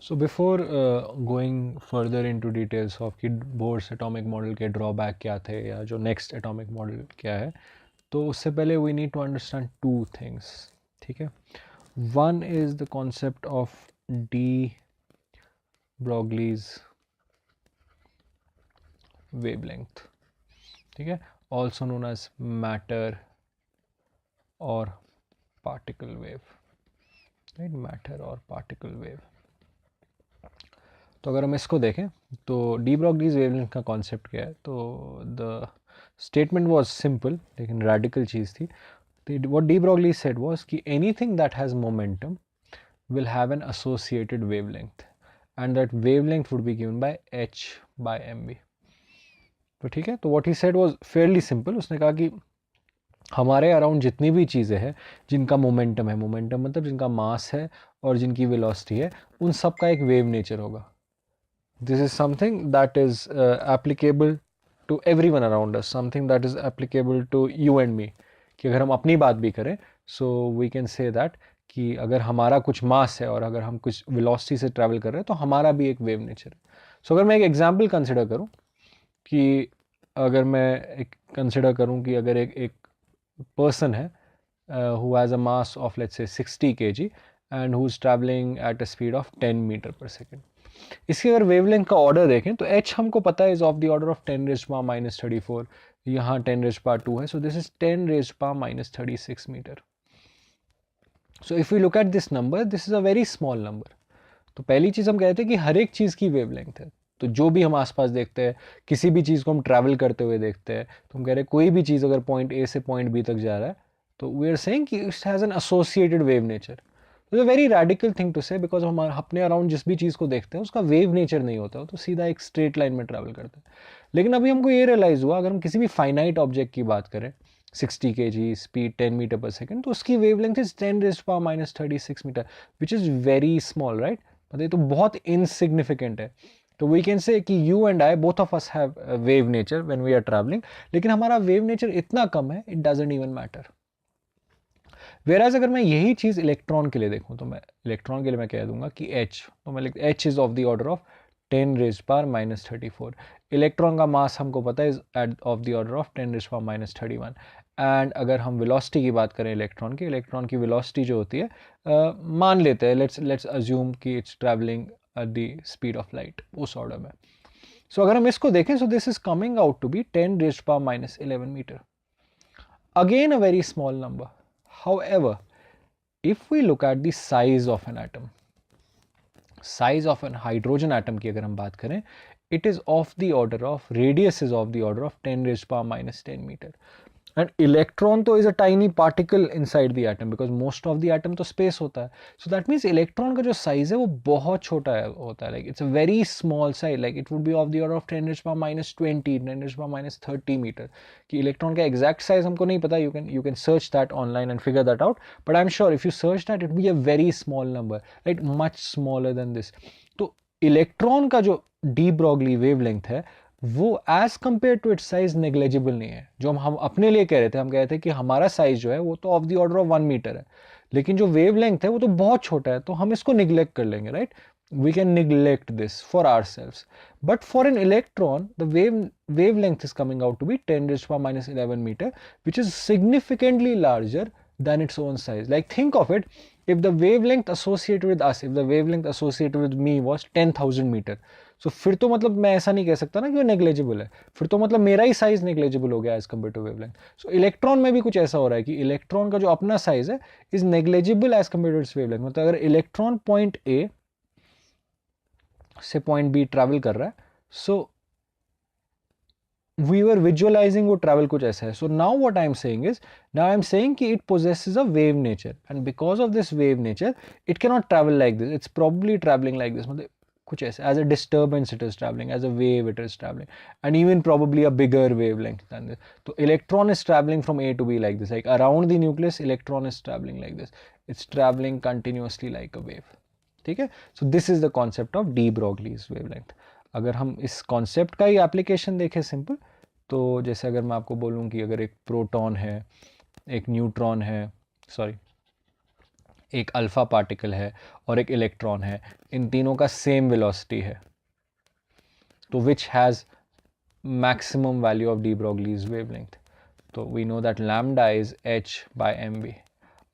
So before going further into details of कि Bohr's atomic model के drawback क्या थे या जो नेक्स्ट एटॉमिक मॉडल क्या है, तो उससे पहले we need to understand two things. ठीक है. One is the concept of de Broglie's wavelength. ठीक है. ऑल्सो नोन एज मैटर और पार्टिकल वेव. राइट. मैटर और पार्टिकल वेव. तो अगर हम इसको देखें तो डी ब्रॉगलीज वेवलेंथ का कॉन्सेप्ट क्या है. तो द स्टेटमेंट वाज सिंपल लेकिन रेडिकल चीज़ थी. What de Broglie said was कि anything that has momentum will have an associated wavelength and that wavelength would be given by h by mv. तो ठीक है. तो what he said was fairly simple. उसने कहा कि हमारे अराउंड जितनी भी चीज़ें हैं जिनका मोमेंटम है, मोमेंटम मतलब जिनका मास है और जिनकी वेलोसिटी है, उन सब का एक वेव नेचर होगा. This is something that is applicable to everyone around us, something that is applicable to you and me. कि अगर हम अपनी बात भी करें so we can say that कि अगर हमारा कुछ मास है और अगर हम कुछ वेलोसिटी से ट्रैवल कर रहे हैं तो हमारा भी एक वेव नेचर है. सो अगर मैं एक एग्जांपल कंसिडर करूं कि अगर मैं एक कंसिडर करूं कि अगर एक पर्सन है who has a mass of let's say 60 kg and who's traveling at a speed of 10 metre पर सेकेंड. इसकी अगर वेवलेंथ का ऑर्डर देखें तो h हमको पता है is of the order of 10 raise power minus 34. यहाँ 10 रेज़ पावर 2 है. So this is 10 raise power minus 36 metre. So if we look at this number, this is a very small number. तो पहली चीज़ हम कहते हैं कि हर एक चीज़ की वेवलेंथ है. तो जो भी हम आसपास देखते हैं, किसी भी चीज़ को हम ट्रैवल करते हुए देखते हैं, तो हम कह रहे हैं कोई भी चीज़ अगर पॉइंट ए से पॉइंट बी तक जा रहा है तो वी आर सेइंग कि it has an associated wave nature. तो वेरी रेडिकल थिंग टू से बिकॉज हम अपने अराउंड जिस भी चीज़ को देखते हैं उसका वेव नेचर नहीं होता, तो सीधा एक स्ट्रेट लाइन में ट्रैवल करते हैं. लेकिन अभी हमको ये रियलाइज़ हुआ अगर हम किसी भी फाइनाइट ऑब्जेक्ट की बात करें 60 kg स्पीड 10 मीटर पर सेकेंड, तो उसकी wavelength is 10 raise power minus 36 metre which is very small. Right. मतलब ये तो बहुत इनसिग्निफिकेंट है. तो वी कैन से कि you and I both of us have wave nature when we are travelling, लेकिन हमारा वेव नेचर इतना कम है it doesn't even matter. Whereas अगर मैं यही चीज़ इलेक्ट्रॉन के लिए देखूं तो मैं इलेक्ट्रॉन के लिए मैं कह दूंगा कि h, तो मैं लिख h is of the order of 10 raise power minus 34. Electron का मास हमको पता है is of the order of 10 raise power minus 31. And अगर हम वेलोसिटी की बात करें इलेक्ट्रॉन की वेलोसिटी जो होती है मान लेते हैं लेट्स अज्यूम कि it's travelling at the speed of light, उस ऑर्डर में. सो अगर हम इसको देखें so this is coming out to be 10 raise power minus 11 metre. Again a very small number. However, if we look at the size of an atom, size of an hydrogen atom की अगर हम बात करें, it is of the order of, radius is of the order of 10 raised power minus 10 meter. And electron तो is a tiny particle inside the atom because most of the atom तो space होता है. So that means electron का जो size है वो बहुत छोटा होता है. Like it's a very small size. Like it would be of the order of 10 raised power minus 20, 10 raised power minus 30 meter. कि electron का exact size हमको नहीं पता. You can search that online and figure that out. But I'm sure if you search that it will be a very small number. Right? Much smaller than this. तो electron का जो de Broglie wavelength है वो as compared to its size negligible नहीं है. जो हम अपने लिए कह रहे थे, हम कह रहे थे कि हमारा साइज जो है वो तो of the order of 1 metre है, लेकिन जो वेव लेंथ है वो तो बहुत छोटा है, तो हम इसको निग्लेक्ट कर लेंगे. Right. we can neglect this for ourselves, but for an electron the wavelength is coming out to be 10 raised to power minus 11 meter, which is significantly larger than its own size. Like think of it, if the wavelength associated with us, if the wavelength associated with me was 10,000 meter, so फिर तो मतलब मैं ऐसा नहीं कह सकता ना कि वो नेग्लेजिबल है, फिर तो मतलब मेरा ही साइज नेग्लेजिबल हो गया as compared to wavelength. So electron में भी कुछ ऐसा हो रहा है कि इलेक्ट्रॉन का जो अपना साइज है is negligible as compared to its wavelength. मतलब अगर इलेक्ट्रॉन पॉइंट ए से पॉइंट बी ट्रैवल कर रहा है, सो we were visualizing वो ट्रैवल कुछ ऐसा है. So now what I am saying is, now I am saying कि it possesses a wave nature, and because of this wave nature it cannot travel like this. It's probably traveling like this. मतलब कुछ ऐसा, as a disturbance it is traveling, as a wave it is traveling, and even probably a bigger wavelength than this. So electron is traveling from A to B like this, like around the nucleus electron is traveling like this. It's traveling continuously like a wave. ठीक है. So this is the concept of de Broglie's wavelength. अगर हम इस concept का ही application देखें simple, तो जैसे अगर मैं आपको बोलूं कि अगर एक प्रोटॉन है, एक न्यूट्रॉन है, सॉरी एक अल्फा पार्टिकल है और एक इलेक्ट्रॉन है, इन तीनों का सेम वेलोसिटी है, तो which has maximum value of de Broglie's wavelength. तो we know that lambda is h by mv.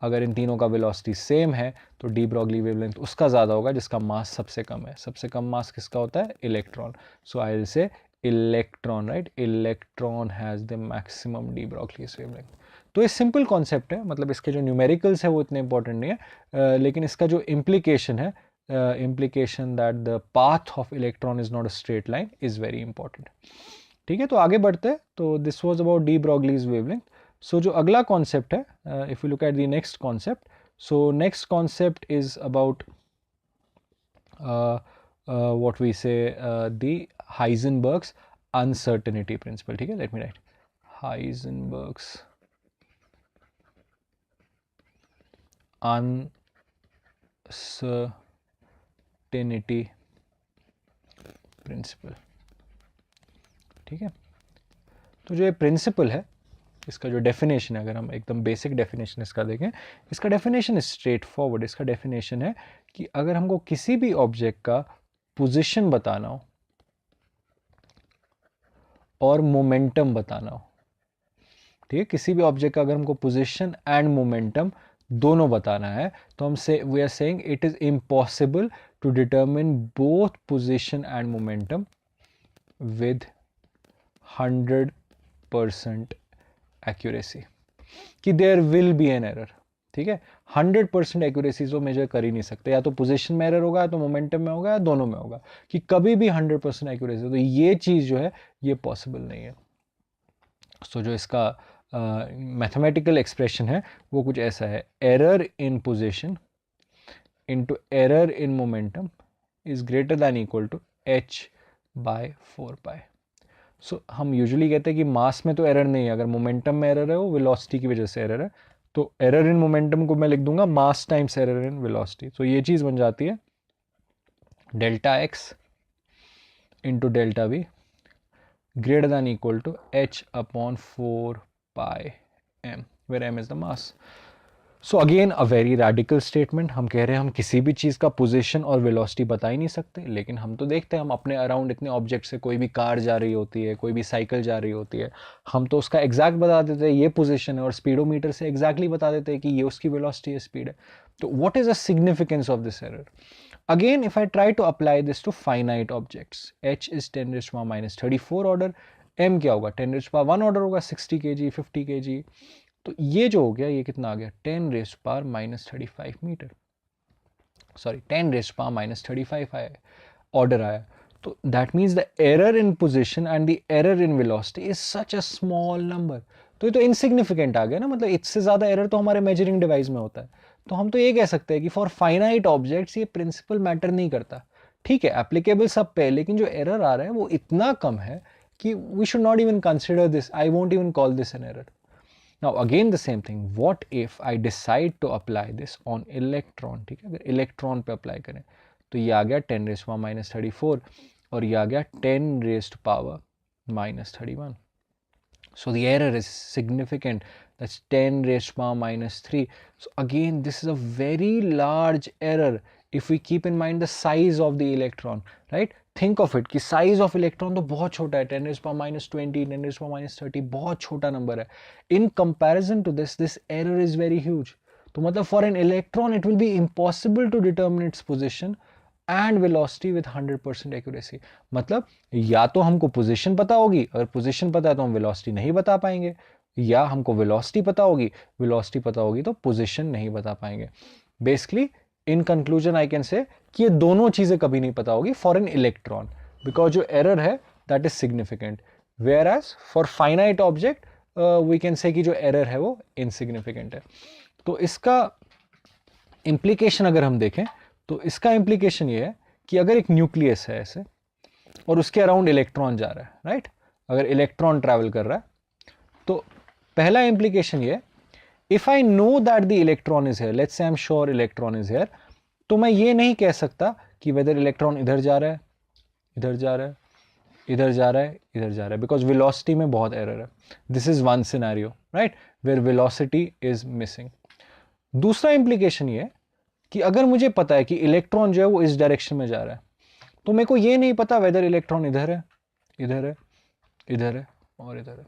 अगर इन तीनों का वेलोसिटी सेम है तो डी ब्रॉगली वेवलेंथ उसका ज़्यादा होगा जिसका मास सबसे कम है. सबसे कम मास किसका होता है? Electron. So I will say electron, right? Electron has the maximum D Broglie's wavelength. तो ये सिंपल कॉन्सेप्ट है, मतलब इसके जो न्यूमेरिकल्स है वो इतने इंपॉर्टेंट नहीं है, लेकिन इसका जो इम्प्लीकेशन है, implication that the path of electron is not a straight line is very important. ठीक है, तो आगे बढ़ते हैं. तो this was about de Broglie's wavelength. So जो अगला कॉन्सेप्ट है, if you look at the next concept, so next concept is about what we say the Heisenberg's uncertainty principle. ठीक है, let me write Heisenberg's uncertainty principle. ठीक है, तो जो ये प्रिंसिपल है, इसका जो डेफिनेशन है, अगर हम एकदम बेसिक डेफिनेशन इसका देखें, इसका डेफिनेशन इज स्ट्रेट फॉरवर्ड. इसका डेफिनेशन है कि अगर हमको किसी भी ऑब्जेक्ट का पोजीशन बताना हो और मोमेंटम बताना हो, ठीक है, किसी भी ऑब्जेक्ट का अगर हमको पोजीशन एंड मोमेंटम दोनों बताना है, तो हम से we are saying it is impossible to determine both position and momentum with 100% accuracy, कि there will be an error. ठीक है, 100% एक्यूरेसी तो मेजर कर ही नहीं सकते, या तो पोजीशन में एरर होगा, या तो मोमेंटम में होगा, या दोनों में होगा, कि कभी भी 100% एक्यूरेसी, तो ये चीज़ जो है ये पॉसिबल नहीं है. सो जो इसका मैथमेटिकल एक्सप्रेशन है वो कुछ ऐसा है, error in position into error in momentum is greater than equal to h/4π. So हम यूजुअली कहते हैं कि मास में तो एरर नहीं है, अगर मोमेंटम में एरर है वो वेलोसिटी की वजह से एरर है, तो एरर इन मोमेंटम को मैं लिख दूंगा mass times error in velocity. तो ये चीज़ बन जाती है delta x into delta v greater than equal to h/4πm, where m is the mass. So again a very radical statement. हम कह रहे हैं हम किसी भी चीज़ का पोजीशन और वेलोसिटी बता ही नहीं सकते, लेकिन हम तो देखते हैं, हम अपने अराउंड इतने ऑब्जेक्ट से, कोई भी कार जा रही होती है, कोई भी साइकिल जा रही होती है, हम तो उसका एग्जैक्ट बता देते हैं ये पोजीशन है, और स्पीडोमीटर से एग्जैक्टली बता देते हैं कि ये उसकी वेलोसिटी है, स्पीड है. तो what is the significance of this error? Again if I try to apply this to finite objects, h is 10⁻⁻34 order, m क्या होगा? 10⁻1 ऑर्डर होगा, 60 kg, 50 kg. तो ये जो हो गया, ये कितना आ गया? 10⁻⁻35 मीटर, सॉरी 10⁻⁻35 आया, ऑर्डर आया. तो that means the error in position and the error in velocity is such a small number. तो ये तो इनसिग्निफिकेंट आ गया ना, मतलब इससे ज़्यादा एरर तो हमारे मेजरिंग डिवाइस में होता है. तो हम तो ये कह सकते हैं कि फॉर फाइनाइट ऑब्जेक्ट्स ये प्रिंसिपल मैटर नहीं करता. ठीक है, एप्लीकेबल सब पे, लेकिन जो एरर आ रहा है वो इतना कम है कि we should not even consider this. I won't even call this an error. Now again the same thing, what if I decide to apply this on electron? ठीक है, अगर इलेक्ट्रॉन पे अप्लाई करें तो ये आ गया 10⁻⁻34 और ये आ गया 10⁻⁻31. So the error is significant, that's 10⁻⁻3. So again this is a very large error if we keep in mind the size of the electron, right? Think of it कि साइज ऑफ इलेक्ट्रॉन तो बहुत छोटा है, 10⁻⁻20, 10⁻⁻30 बहुत छोटा number है. In comparison to this error is very huge. तो मतलब for an electron it will be impossible to determine its position and velocity with 100% accuracy. मतलब या तो हमको पोजीशन पता होगी, अगर पोजीशन पता है तो हम वेलोसिटी नहीं बता पाएंगे, या हमको वेलोसिटी पता होगी, वेलोसिटी पता होगी तो पोजीशन नहीं बता पाएंगे. Basically in conclusion I can say कि ये दोनों चीजें कभी नहीं पता होगी फॉर एन इलेक्ट्रॉन, बिकॉज जो एरर है that is significant, whereas for finite object we can say कि जो एरर है वो इनसिग्निफिकेंट है. तो इसका इंप्लीकेशन अगर हम देखें तो इसका इंप्लीकेशन ये है कि अगर एक न्यूक्लियस है ऐसे और उसके अराउंड इलेक्ट्रॉन जा रहा है, राइट, अगर इलेक्ट्रॉन ट्रैवल कर रहा है, तो पहला इंप्लीकेशन ये है, if I know that the electron is here, let's say I'm sure electron is here, तो मैं ये नहीं कह सकता कि whether electron इधर जा रहा है, इधर जा रहा है, इधर जा रहा है, इधर जा रहा है, because velocity में बहुत error है. This is one scenario, right, where velocity is missing. दूसरा implication ये है कि अगर मुझे पता है कि इलेक्ट्रॉन जो है वो इस डायरेक्शन में जा रहा है, तो मेरे को ये नहीं पता वेदर इलेक्ट्रॉन इधर है, इधर है, इधर है और इधर है,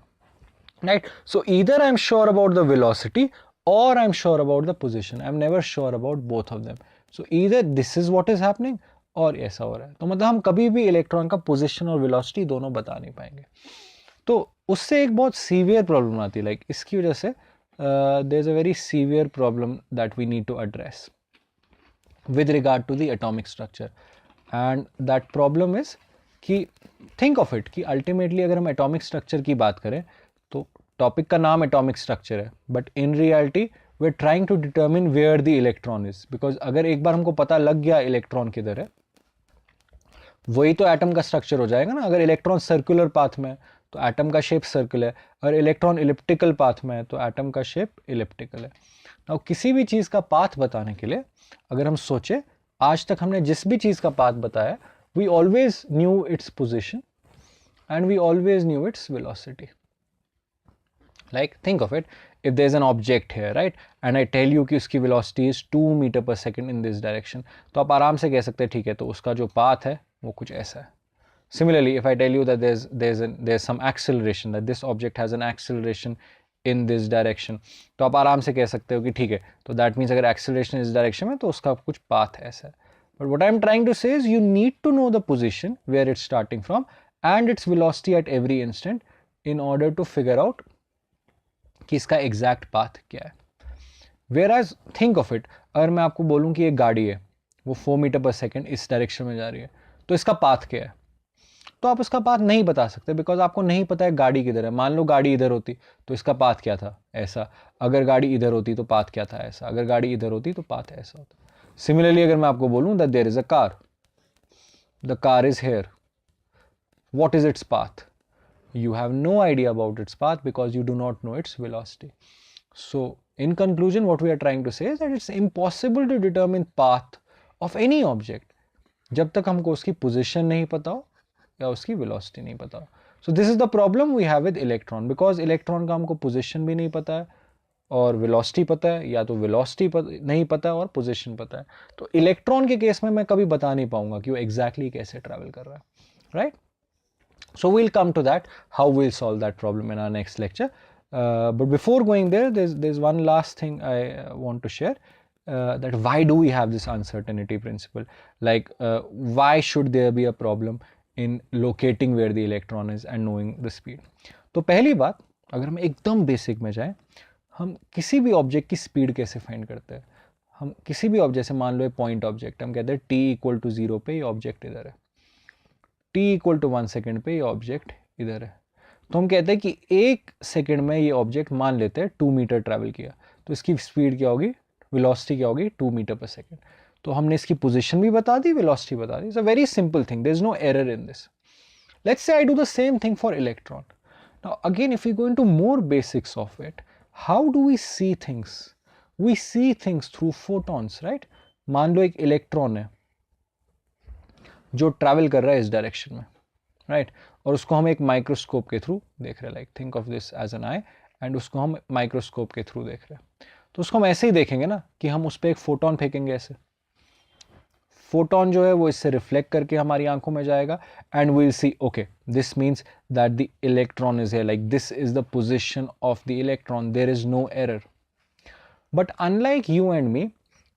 right? So either I am sure about the velocity और I am sure about the position, I am never sure about both of them. So either this is what is happening और ऐसा हो रहा है. तो मतलब हम कभी भी इलेक्ट्रॉन का पोजिशन और वेलोसिटी दोनों बता नहीं पाएंगे. तो उससे एक बहुत सीवियर प्रॉब्लम आती है. लाइक इसकी वजह से there is a very severe problem that we need to address with regard to the atomic structure, and that problem is कि think of it कि ultimately अगर हम atomic structure की बात करें तो topic का नाम atomic structure है, but in reality we're trying to determine where the electron is, because अगर एक बार हमको पता लग गया electron किधर है, वही तो एटम का स्ट्रक्चर हो जाएगा ना. अगर इलेक्ट्रॉन सर्कुलर पाथ में है तो एटम का शेप सर्कल है, अगर इलेक्ट्रॉन इलिप्टिकल पाथ में है तो एटम का शेप इलिप्टिकल है. अब किसी भी चीज़ का पाथ बताने के लिए अगर हम सोचे, आज तक हमने जिस भी चीज़ का पाथ बताया, we always knew its position and we always knew its velocity. Like think of it, if there's an object here, right, and I tell you कि उसकी velocity is 2 meter per second in this direction, तो आप आराम से कह सकते हैं ठीक है, तो उसका जो path है वो कुछ ऐसा है. Similarly, if I tell you that there's some acceleration, that this object has an acceleration in this direction, तो आप आराम से कह सकते हो कि ठीक है, तो that means अगर acceleration इस direction में तो उसका कुछ path ऐसा है. But what I'm trying to say is you need to know the position where it's starting from and its velocity at every instant in order to figure out कि इसका exact path क्या है. Whereas think of it, अगर मैं आपको बोलूं कि एक गाड़ी है वो 4 मीटर पर सेकेंड इस डायरेक्शन में जा रही है, तो इसका पाथ क्या है, तो आप उसका पाथ नहीं बता सकते, बिकॉज आपको नहीं पता है गाड़ी किधर है. मान लो गाड़ी इधर होती तो इसका पाथ क्या था, ऐसा. अगर गाड़ी इधर होती तो पाथ क्या था, ऐसा. अगर गाड़ी इधर होती तो पाथ ऐसा होता. सिमिलरली अगर मैं आपको बोलूं that there is a car, the car is here, what is its path, you have no idea about its path because you do not know its velocity. So in conclusion, what we are trying to say is that it's impossible to determine path of any object जब तक हमको उसकी position नहीं पता हो या उसकी velocity नहीं पता हो. So this is the problem we have with electron, because electron का हमको position भी नहीं पता है और velocity पता है, या तो velocity नहीं पता है और position पता है. तो electron के केस में मैं कभी बता नहीं पाऊंगा कि वो exactly कैसे travel कर रहा है, right? So we'll come to that, how we'll solve that problem in our next lecture. But before going there, there's one last thing I want to share, that why do we have this uncertainty principle? Like why should there be a problem in locating where the electron is and knowing the speed? तो पहली बात, अगर हम एकदम basic में जाएं, हम किसी भी ऑब्जेक्ट की स्पीड कैसे फाइंड करते हैं. हम किसी भी ऑब्जेक्ट, जैसे मान लो पॉइंट ऑब्जेक्ट, हम कहते हैं t = 0 पे ये ऑब्जेक्ट इधर है, t = 1 सेकेंड पे ये ऑब्जेक्ट इधर है. तो हम कहते हैं कि 1 सेकेंड में ये ऑब्जेक्ट मान लेते हैं 2 मीटर ट्रैवल किया, तो इसकी स्पीड क्या होगी, वेलोसिटी क्या होगी, 2 मीटर पर सेकेंड. तो हमने इसकी पोजीशन भी बता दी, वेलोसिटी बता दी. It's a very simple thing, there is no error in this. Let's say I do the same thing for electron. Now again if you go into more basics of it, how do we see things? We see things through photons, right? मान लो एक electron है जो travel कर रहा है इस direction में, राइट? और उसको हम एक माइक्रोस्कोप के थ्रू देख रहे हैं. Like think of this as an eye, and उसको हम माइक्रोस्कोप के थ्रू देख रहे हैं. तो उसको हम ऐसे ही देखेंगे ना कि हम उस पर एक फोटोन फेंकेंगे ऐसे. फोटोन जो है वो इससे रिफ्लेक्ट करके हमारी आंखों में जाएगा, and we will see okay this means that the electron is here, like this is the position of the electron, there is no error. But unlike you and me,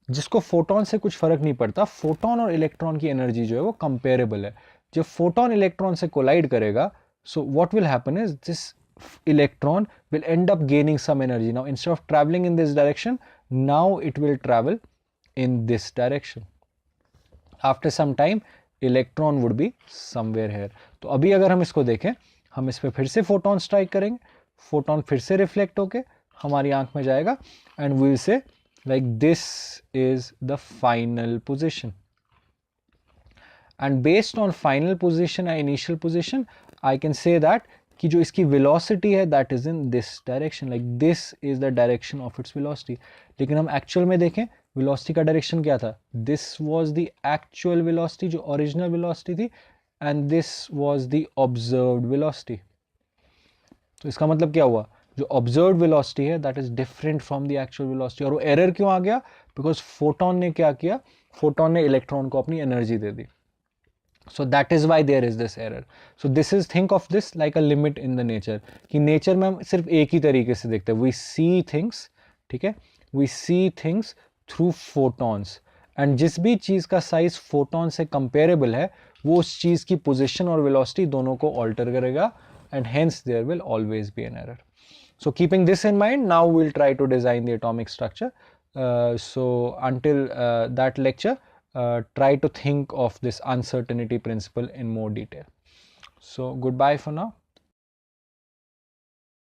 जिसको फोटोन से कुछ फर्क नहीं पड़ता, फोटोन और electron की energy जो है वो कंपेरेबल है. जब फोटोन इलेक्ट्रॉन से कोलाइड करेगा, so what will happen is this electron will end up gaining some energy. Now instead of travelling in this direction, now it will travel in this direction. After some time electron would be somewhere here. तो अभी अगर हम इसको देखें, हम इस पर फिर से फोटोन स्ट्राइक करेंगे, फोटोन फिर से रिफ्लेक्ट होके हमारी आंख में जाएगा, and we will say like this is the final position, and based on final position and initial position I can say that कि जो इसकी velocity है that is in this direction, like this is the direction of its velocity. लेकिन हम actual में देखें velocity का direction क्या था, this was the actual velocity जो original velocity थी, and this was the observed velocity. तो इसका मतलब क्या हुआ, जो ऑब्जर्व वेलोसिटी है that is different from the actual velocity. और वो एरर क्यों आ गया? बिकॉज फोटोन ने क्या किया, फोटोन ने इलेक्ट्रॉन को अपनी energy they the. So that is why there is this error. So this is, think of this like a limit in the nature, कि nature में हम सिर्फ एक ही तरीके से देखते हैं, we see things, ठीक है, we see things through photons, and जिस भी चीज़ का size photon से comparable है वो उस चीज़ की position और velocity दोनों को alter करेगा, and hence there will always be an error. So keeping this in mind, now we'll try to design the atomic structure. So until that lecture, try to think of this uncertainty principle in more detail. So goodbye for now.